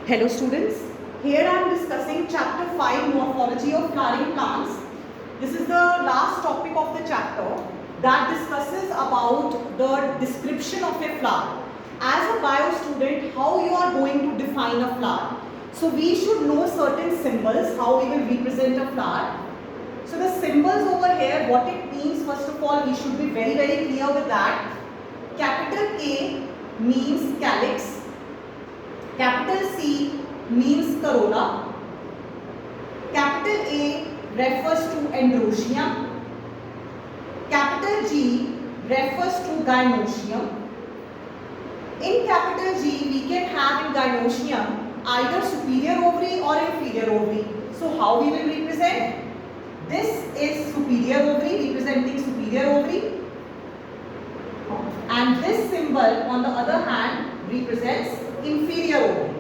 Hello students, here I am discussing chapter 5 morphology of flowering plants. This is the last topic of the chapter that discusses about the description of a flower. As a bio student, how you are going to define a flower. So we should know certain symbols, how we will represent a flower. So the symbols over here, what it means, first of all, we should be very clear with that. Capital K means calyx. Capital C means corolla. Capital A refers to androecium. Capital G refers to gynoecium. In capital G, we can have in gynoecium either superior ovary or inferior ovary. So how we will represent? This is superior ovary, representing superior ovary. And this symbol on the other hand represents inferior ovary.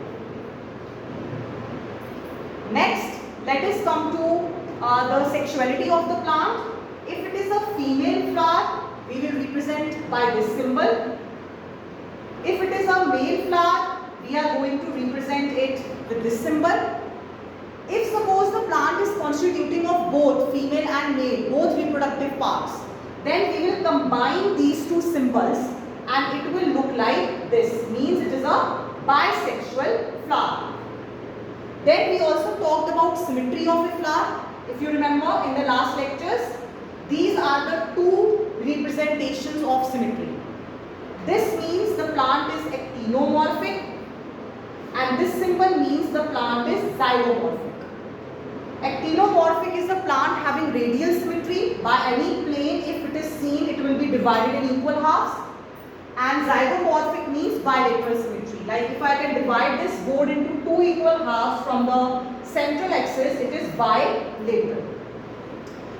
Next, let us come to the sexuality of the plant. If it is a female flower, we will represent by this symbol. If it is a male flower, we are going to represent it with this symbol. If suppose the plant is constituting of both female and male, both reproductive parts, then we will combine these two symbols and it will look like this. Means it is a bisexual flower. Then we also talked about symmetry of a flower. If you remember in the last lectures, these are the two representations of symmetry. This means the plant is actinomorphic and this symbol means the plant is zygomorphic. Actinomorphic is a plant having radial symmetry. By any plane, if it is seen, it will be divided in equal halves. And zygomorphic means bilateral symmetry. Like if I can divide this board into two equal halves from the central axis, it is bilateral.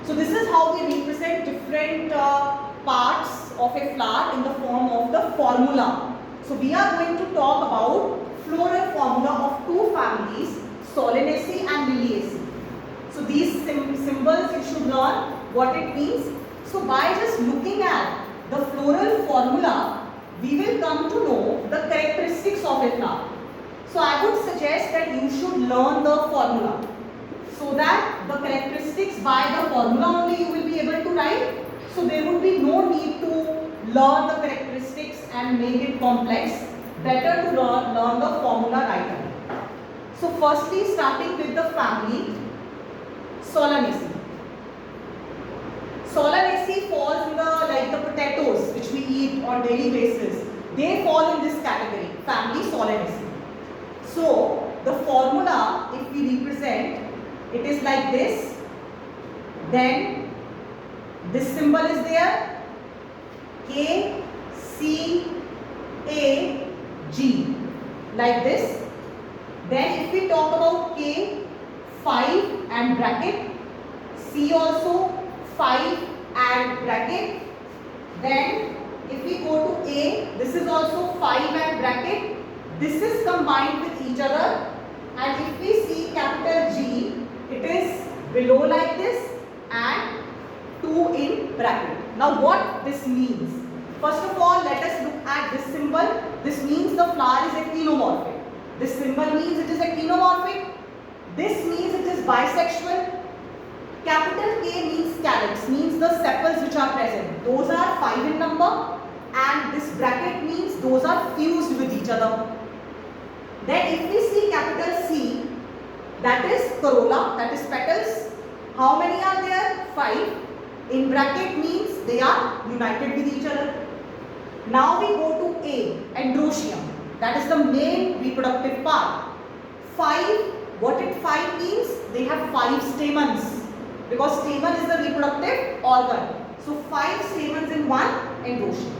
So this is how we represent different parts of a flower in the form of the formula. So we are going to talk about floral formula of two families, Solanaceae and Liliaceae. So these symbols you should learn what it means. So by just looking at the floral formula, we will come to know the characteristics of a flower. So I would suggest that you should learn the formula so that the characteristics by the formula only you will be able to write. So there would be no need to learn the characteristics and make it complex. Better to learn the formula right away. So firstly, starting with the family Solanaceae. Solanaceae falls in the potatoes which we eat on daily basis. They fall in this category, family Solanaceae. So the formula, if we represent, it is like this. Then this symbol is there, K, C, A, G, like this. Then if we talk about K, 5 and bracket, C also 5 and bracket. Then if we go to A, this is also 5 and bracket. This is combined with each other. And if we see capital G, it is below like this and 2 in bracket. Now what this means? First of all, let us look at this symbol. This means the flower is actinomorphic. This symbol means it is actinomorphic. This means it is bisexual. Capital K means calyx, means the sepals which are present. Those are 5 in number and this bracket means those are fused with each other. Then if we see capital C, that is corolla, that is petals. How many are there? 5. In bracket means they are united with each other. Now we go to A, androecium. That is the main reproductive part. 5. What it 5 means? They have 5 stamens because stamen is the reproductive organ. So 5 stamens in one androecium.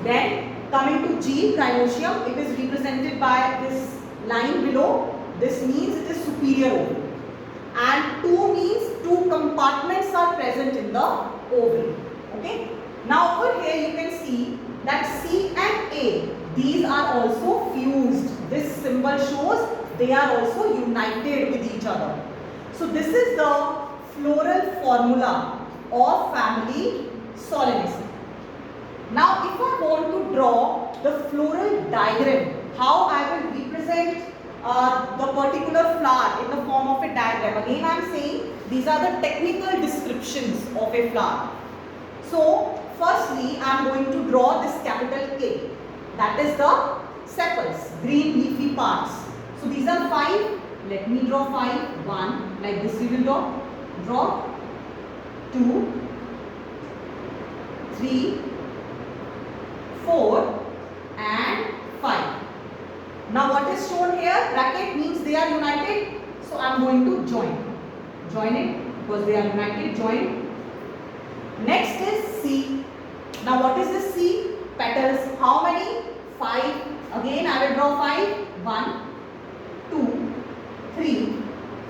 Then coming to G, gynoecium, it is represented by this line below. This means it is superior ovary. And 2 means 2 compartments are present in the ovary. Okay. Now over here you can see that C and A, these are also fused. This symbol shows they are also united with each other. So this is the floral formula of family Solanaceae. Now if I want to draw the floral diagram, how I will represent the particular flower in the form of a diagram. Again I am saying these are the technical descriptions of a flower. So firstly I am going to draw this capital K, that is the sepals, green leafy parts. So these are 5. Let me draw 5. 1, like this we will draw. Draw 2, 3, 4 and 5. Now what is shown here? Bracket means they are united. So I am going to join. Join it because they are united. Join. Next is C. Now what is this C? Petals. How many? 5. Again I will draw 5. 1, 2, 3,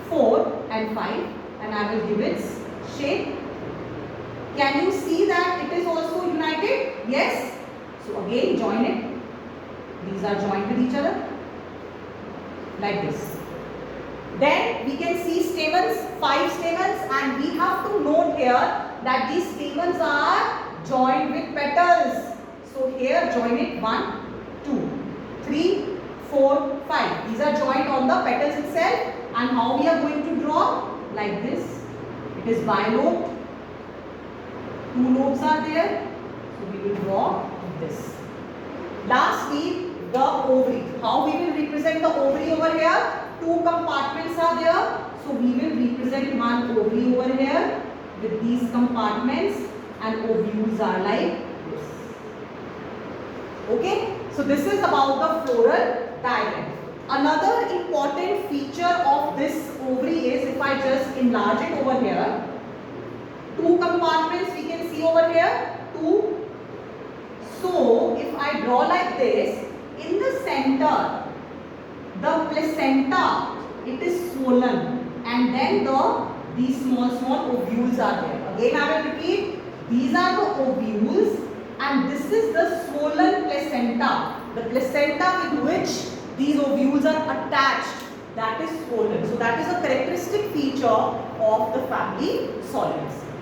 4 and 5. And I will give its shape. Can you see that it is also united? Yes. So again join it. These are joined with each other like this. Then we can see stamens, 5 stamens, and we have to note here that these stamens are joined with petals. So here join it 1, 2, 3, 4, 5. These are joined on the petals itself. And how we are going to draw? Like this. It is bilobed. 2 lobes are there. So we will draw this. Lastly, the ovary. How we will represent the ovary over here? 2 compartments are there. So we will represent one ovary over here with these compartments, and ovules are like this. Okay. So this is about the floral diagram. Another important feature of this ovary is, if I just enlarge it over here, 2 compartments we can see over here. 2. So if I draw like this, in the center, the placenta, it is swollen, and then these small ovules are there. Again I will repeat, these are the ovules and this is the swollen placenta. The placenta with which these ovules are attached, that is swollen. So that is a characteristic feature of the family Solanacea.